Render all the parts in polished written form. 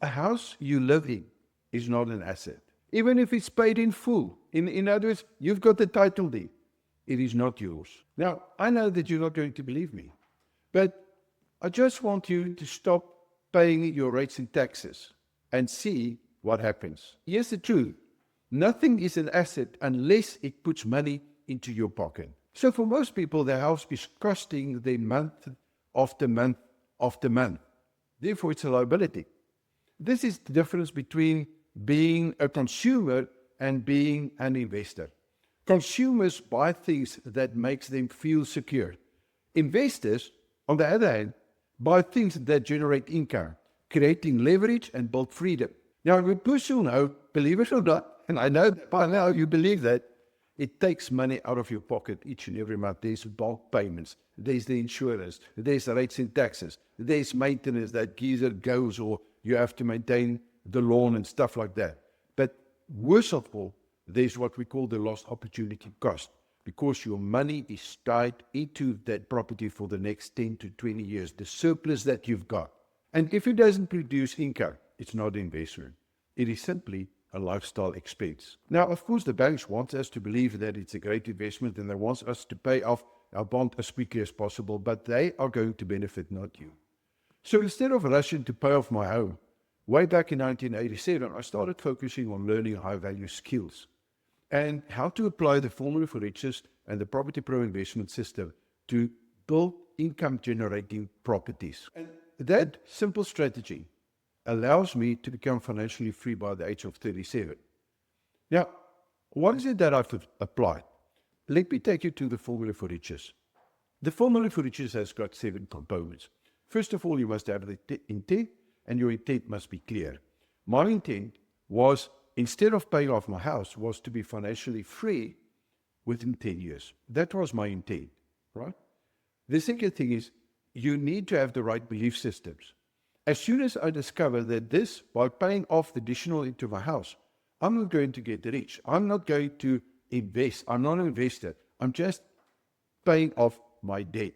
A house you live in is not an asset. Even if it's paid in full. In other words, you've got the title deed. It is not yours. Now, I know that you're not going to believe me, but I just want you to stop paying your rates and taxes and see what happens. Here's the truth. Nothing is an asset unless it puts money into your pocket. So for most people, their house is costing them month after month after month. Therefore, it's a liability. This is the difference between being a consumer and being an investor. Consumers buy things that makes them feel secure. Investors, on the other hand, buy things that generate income, creating leverage and build freedom. Now, we push you know, believe it or not, and I know that by now you believe that, it takes money out of your pocket each and every month. There's bulk payments, there's the insurance, there's the rates and taxes, there's maintenance that geyser goes or you have to maintain the lawn and stuff like that. But worst of all, there's what we call the lost opportunity cost, because your money is tied into that property for the next 10 to 20 years, the surplus that you've got. And if it doesn't produce income, it's not investment. It is simply a lifestyle expense. Now, of course, the banks want us to believe that it's a great investment and they want us to pay off our bond as quickly as possible, but they are going to benefit, not you. So instead of rushing to pay off my home, way back in 1987, I started focusing on learning high-value skills and how to apply the formula for riches and the Property Pro investment system to build income-generating properties. And that simple strategy allows me to become financially free by the age of 37. Now, what is it that I've applied? Let me take you to the formula for riches. The formula for riches has got 7 components. First of all, you must have the intent, and your intent must be clear. My intent was, instead of paying off my house, was to be financially free within 10 years. That was my intent, right? The second thing is, you need to have the right belief systems. As soon as I discover that this, by paying off the additional into my house, I'm not going to get rich. I'm not going to invest. I'm not an investor. I'm just paying off my debt.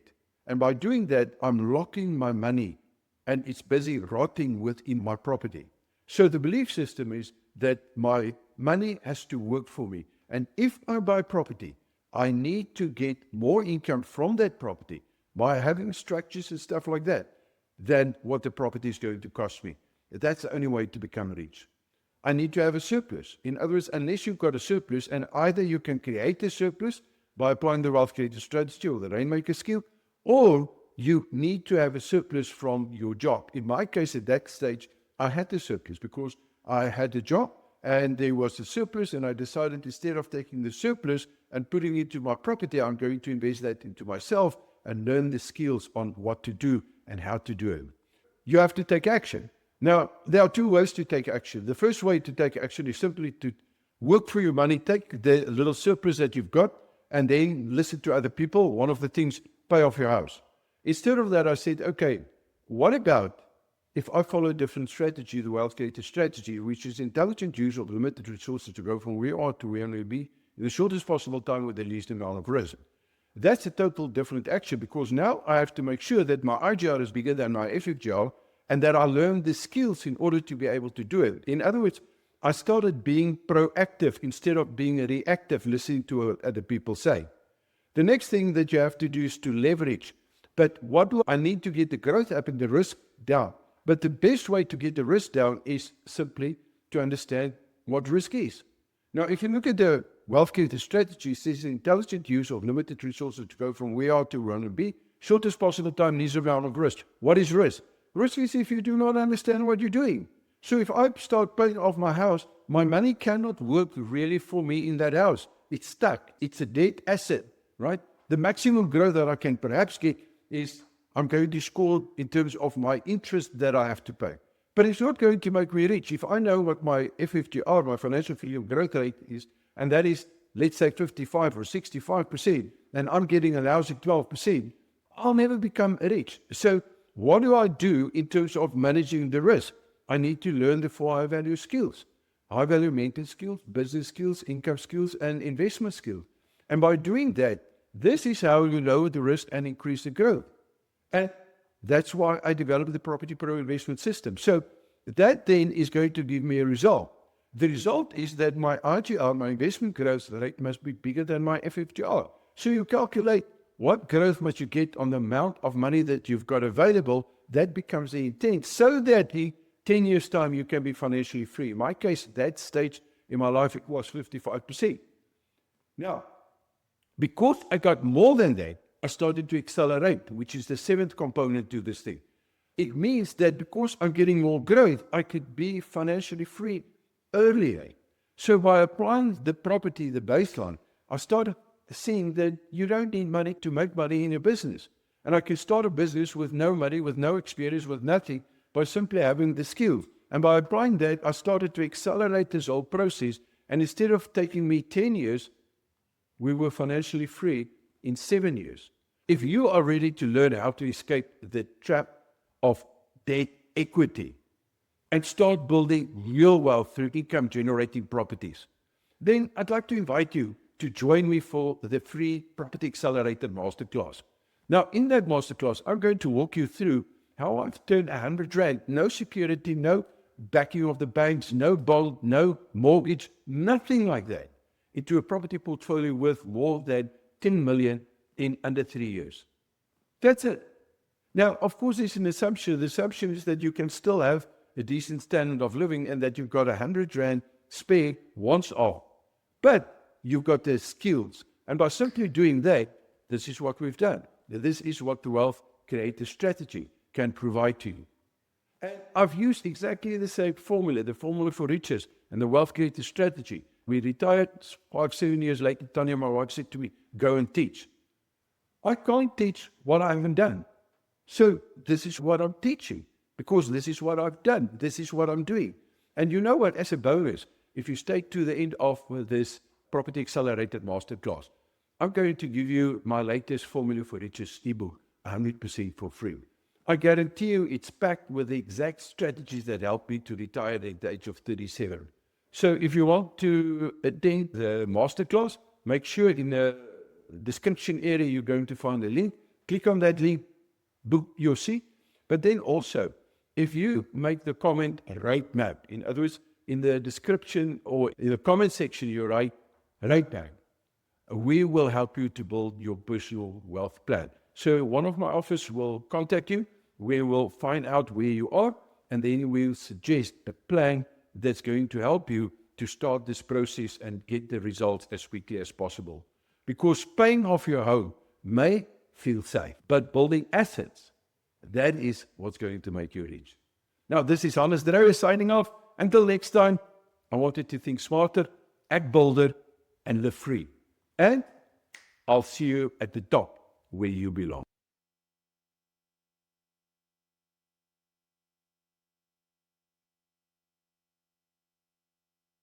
And by doing that, I'm locking my money and it's busy rotting within my property. So the belief system is that my money has to work for me. And if I buy property, I need to get more income from that property by having structures and stuff like that than what the property is going to cost me. That's the only way to become rich. I need to have a surplus. In other words, unless you've got a surplus, and either you can create a surplus by applying the wealth creator strategy or the rainmaker skill, or you need to have a surplus from your job. In my case, at that stage, I had the surplus because I had a job and there was a surplus, and I decided instead of taking the surplus and putting it into my property, I'm going to invest that into myself and learn the skills on what to do and how to do it. You have to take action. Now, there are 2 ways to take action. The first way to take action is simply to work for your money, take the little surplus that you've got, and then listen to other people. One of the things, pay off your house. Instead of that, I said, okay, what about if I follow a different strategy, the wealth creator strategy, which is intelligent use of limited resources to go from where we are to where we will be in the shortest possible time with the least amount of risk. That's a total different action, because now I have to make sure that my IGR is bigger than my FFGR and that I learn the skills in order to be able to do it. In other words, I started being proactive instead of being reactive, listening to what other people say. The next thing that you have to do is to leverage. But what do I need to get the growth up and the risk down? But the best way to get the risk down is simply to understand what risk is. Now, if you look at the wealth creator strategy, it says intelligent use of limited resources to go from where we are to where we want to be, shortest possible time, least amount of risk. What is risk? Risk is if you do not understand what you're doing. So if I start paying off my house, my money cannot work really for me in that house. It's stuck. It's a dead asset, right? The maximum growth that I can perhaps get is I'm going to score in terms of my interest that I have to pay. But it's not going to make me rich. If I know what my FFGR, my financial freedom growth rate is, and that is, let's say 55 or 65%, and I'm getting a lousy 12%, I'll never become rich. So what do I do in terms of managing the risk? I need to learn the 4 high-value skills. High-value maintenance skills, business skills, income skills, and investment skills. And by doing that, this is how you lower the risk and increase the growth. And that's why I developed the Property Pro investment system. So that then is going to give me a result. The result is that my IGR, my investment growth rate, must be bigger than my FFGR. So you calculate what growth must you get on the amount of money that you've got available. That becomes the intent, so that in 10 years' time you can be financially free. In my case, at that stage in my life, it was 55%. Now, because I got more than that, I started to accelerate, which is the seventh component to this thing. It means that because I'm getting more growth, I could be financially free earlier. So by applying the property, the baseline, I started seeing that you don't need money to make money in a business. And I can start a business with no money, with no experience, with nothing, by simply having the skills. And by applying that, I started to accelerate this whole process. And instead of taking me 10 years, we were financially free in 7 years. If you are ready to learn how to escape the trap of debt equity and start building real wealth through income-generating properties, then I'd like to invite you to join me for the free Property Accelerator Masterclass. Now, in that masterclass, I'm going to walk you through how I've turned 100 Rand, no security, no backing of the banks, no bond, no mortgage, nothing like that, into a property portfolio worth more than 10 million in under 3 years. That's it. Now, of course, there's an assumption. The assumption is that you can still have a decent standard of living and that you've got 100 Rand spare once off. But you've got the skills. And by simply doing that, this is what we've done. This is what the Wealth Creator Strategy can provide to you. And I've used exactly the same formula, the formula for riches and the Wealth Creator Strategy. We retired 5-7 years later. Tanya, my wife, said to me, go and teach. I can't teach what I haven't done. So this is what I'm teaching, because this is what I've done. This is what I'm doing. And you know what, as a bonus, if you stay to the end of this Property Accelerated Masterclass, I'm going to give you my latest Formula for Riches ebook, 100% for free. I guarantee you it's packed with the exact strategies that help me to retire at the age of 37. So if you want to attend the masterclass, make sure in the description area you're going to find a link. Click on that link, book your seat. But then also, if you make the comment right now, in other words, in the description or in the comment section, you write right now, we will help you to build your personal wealth plan. So one of my office will contact you. We will find out where you are, and then we'll suggest a plan that's going to help you to start this process and get the results as quickly as possible. Because paying off your home may feel safe, but building assets, that is what's going to make you rich. Now, this is Hannes Dreyer signing off. Until next time, I want you to think smarter, act bolder, and live free. And I'll see you at the top where you belong.